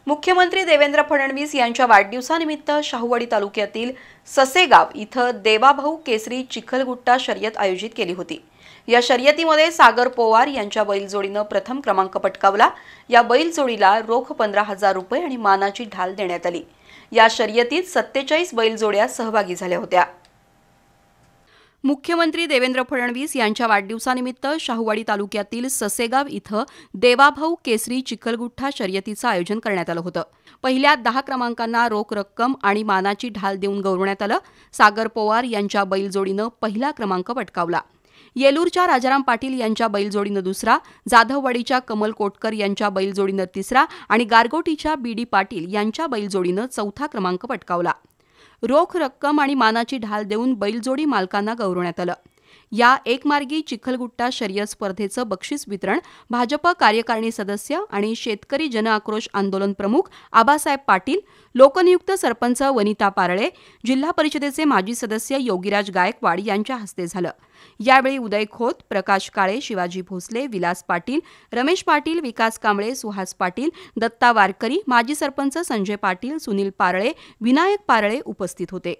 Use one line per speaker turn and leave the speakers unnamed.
मुख्यमंत्री देवेंद्र फडणवीस यांच्या वाढदिवसानिमित्त शाहूवाडी तालुक्यातील ससेगाव इथं देवाभाऊ केसरी चिखलगुट्टा शर्यत आयोजित केली होती। या शर्यतीमध्ये सागर पोवार यांच्या बैलजोडीनं प्रथम क्रमांक पटकावला। या बैलजोडीला रोख 15,000 रुपये आणि मानाची ढाल देण्यात आली। या शर्यतीत 47 बैलजोड्या सहभागी झाल्या होत्या। मुख्यमंत्री देवेंद्र फडणवीस यांच्या वाढदिवसानिमित्त शाहूवाडी तालुक्यातील ससेगाव इथं देवाभाऊ केसरी चिखलगुट्टा शर्यतीचं आयोजन करण्यात आलं होतं। पहिल्या 10 क्रमांकांना रोख रक्कम आणि मानाची ढाल देऊन गौरवण्यात आलं। सागर पोवार यांच्या बैलजोडीनं पहिला क्रमांक पटकावला। येलूरच्या राजाराम पाटील यांच्या बैलजोडीनं दुसरा, जाधववाडीच्या कमल कोटकर यांच्या बैलजोडीनं तिसरा आणि गारगोटीच्या बीडी पाटील यांच्या बैलजोडीनं चौथा क्रमांक पटकावला। रोख रक्कम आणि मानाची ढाल देऊन बैलजोडी मालकांना गौरवण्यात आलं। या एकमार्गी चिखलगुट्टा शर्यत स्पर्धेचं बक्षीस वितरण भाजप कार्यकारिणी सदस्य आणि शेतकरी जनआक्रोश आंदोलन प्रमुख आबासाहेब पाटील, लोकनियुक्त सरपंच वनिता पारळे, जिल्हा परिषदेचे माजी सदस्य योगीराज गायकवाड यांच्या हस्ते झालं। यावेळी उदय खोत, प्रकाश काळे, शिवाजी भोसले, विलास पाटील, रमेश पाटील, विकास कांबळे, सुहास पाटील, दत्ता वारकरी, माजी सरपंच संजय पाटील, सुनील पारळे, विनायक पारळे उपस्थित होते।